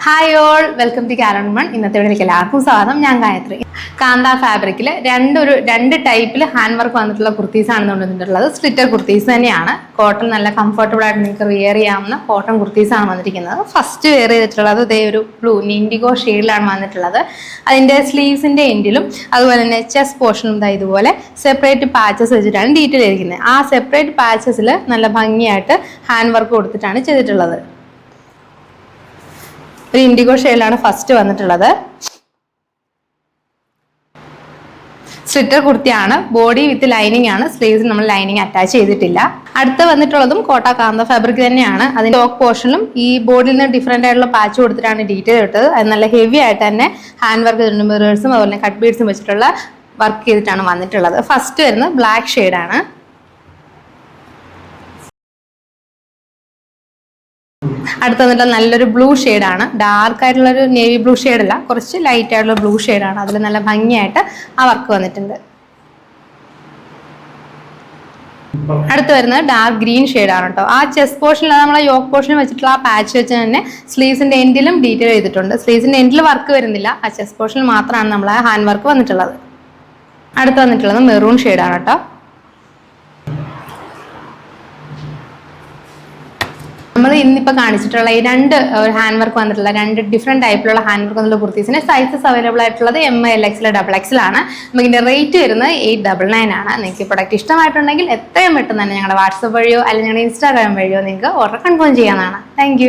Hi all, welcome to കാരൺ മൺ. ഇന്നത്തെ വീഡിയോയിലേക്ക് എല്ലാവർക്കും സ്വാഗതം. ഞാൻ ഗായത്രി. കാന്ത ഫാബ്രിക്കിൽ രണ്ട് ടൈപ്പിൽ ഹാൻഡ് വർക്ക് വന്നിട്ടുള്ള കുർത്തീസ് ആണ് കൊണ്ടുവന്നിട്ടുള്ളത്. സ്ലിറ്റർ കുർത്തീസ് തന്നെയാണ്. കോട്ടൺ നല്ല കംഫർട്ടബിൾ ആയിട്ട് നിങ്ങൾക്ക് വെയർ ചെയ്യാവുന്ന കോട്ടൺ കുർത്തീസ് ആണ് വന്നിരിക്കുന്നത്. ഫസ്റ്റ് വെയർ ചെയ്തിട്ടുള്ളത് ഇതേ ഒരു ബ്ലൂ ഇൻഡിഗോ ഷെയ്ഡിലാണ് വന്നിട്ടുള്ളത്. അതിൻ്റെ സ്ലീവ്സിൻ്റെ എൻഡിലും അതുപോലെ തന്നെ ചെസ്റ്റ് പോർഷനും ഇതുപോലെ സെപ്പറേറ്റ് പാച്ചസ് വെച്ചിട്ടാണ് ഡീറ്റെയിൽ ചെയ്തിരിക്കുന്നത്. ആ സെപ്പറേറ്റ് പാച്ചസിൽ നല്ല ഭംഗിയായിട്ട് ഹാൻഡ് വർക്ക് കൊടുത്തിട്ടാണ് ചെയ്തിട്ടുള്ളത്. ഒരു ഇൻഡിഗോ ഷെയ്ഡിലാണ് ഫസ്റ്റ് വന്നിട്ടുള്ളത്. സ്ലിറ്റർ കുർത്തിയാണ്. ബോഡി വിത്ത് ലൈനിങ് ആണ്. സ്ലീവ്സിൽ നമ്മൾ ലൈനിങ് അറ്റാച്ച് ചെയ്തിട്ടില്ല. അടുത്ത വന്നിട്ടുള്ളതും കോട്ട കാന്ത ഫാബ്രിക് തന്നെയാണ്. അതിന്റെ ടോപ്പ് പോർഷനിലും ഈ ബോഡിയിൽ നിന്ന് ഡിഫറെന്റ് ആയിട്ടുള്ള പാച്ച് കൊടുത്തിട്ടാണ് ഡീറ്റെയിൽ ഇട്ടത്. അത് നല്ല ഹെവി ആയിട്ട് തന്നെ ഹാൻഡ് വർക്ക് ചെയ്തിട്ടുണ്ട്. മിറേഴ്സും അതുപോലെ കട്ട് ബീഡ്സും വെച്ചിട്ടുള്ള വർക്ക് ചെയ്തിട്ടാണ് വന്നിട്ടുള്ളത്. ഫസ്റ്റ് വരുന്നത് ബ്ലാക്ക് ഷെയ്ഡാണ്. അടുത്ത വന്നിട്ട് നല്ലൊരു ബ്ലൂ ഷെയ്ഡാണ്. ഡാർക്ക് ആയിട്ടുള്ള ഒരു നേവി ബ്ലൂ ഷെയ്ഡല്ല, കുറച്ച് ലൈറ്റ് ആയിട്ടുള്ള ബ്ലൂ ഷെയ്ഡാണ്. അതിൽ നല്ല ഭംഗിയായിട്ട് ആ വർക്ക് വന്നിട്ടുണ്ട്. അടുത്ത് വരുന്നത് ഡാർക്ക് ഗ്രീൻ ഷെയ്ഡാണ് കേട്ടോ. ആ ചെസ്റ്റ് പോർഷനിൽ നമ്മളെ യോക്ക് പോർഷനിൽ വെച്ചിട്ടുള്ള ആ പാച്ച് വെച്ച് തന്നെ സ്ലീവ്സിന്റെ എൻഡിലും ഡീറ്റെയിൽ ചെയ്തിട്ടുണ്ട്. സ്ലീവ്സിന്റെ എൻഡിൽ വർക്ക് വരുന്നില്ല, ആ ചെസ്റ്റ് പോർഷനിൽ മാത്രമാണ് നമ്മളെ ഹാൻഡ് വർക്ക് വന്നിട്ടുള്ളത്. അടുത്ത് വന്നിട്ടുള്ളത് മെറൂൺ ഷെയ്ഡാണ് കേട്ടോ. നമ്മൾ ഇന്നിപ്പോൾ കാണിച്ചിട്ടുള്ള ഈ രണ്ട് ഹാൻഡ് വർക്ക് വന്നിട്ടുള്ള രണ്ട് ഡിഫറെൻറ്റ് ടൈപ്പിലുള്ള ഹാൻഡ് വർക്ക് വന്നിട്ടുള്ള കുർത്തീസിന് സൈസസ് അവൈലബിൾ ആയിട്ടുള്ളത് ML, XL, XXL ആണ്. നമുക്കിൻ്റെ റേറ്റ് വരുന്നത് 899 ആണ്. നിങ്ങൾക്ക് ഈ പ്രൊഡക്റ്റ് ഇഷ്ടമായിട്ടുണ്ടെങ്കിൽ എത്രയും പെട്ടെന്ന് തന്നെ ഞങ്ങളുടെ വാട്സപ്പ് വഴിയോ അല്ലെങ്കിൽ ഞങ്ങളുടെ ഇൻസ്റ്റാഗ്രാം വഴിയോ നിങ്ങൾക്ക് ഓർഡർ കൺഫേം ചെയ്യാവുന്നതാണ്. താങ്ക്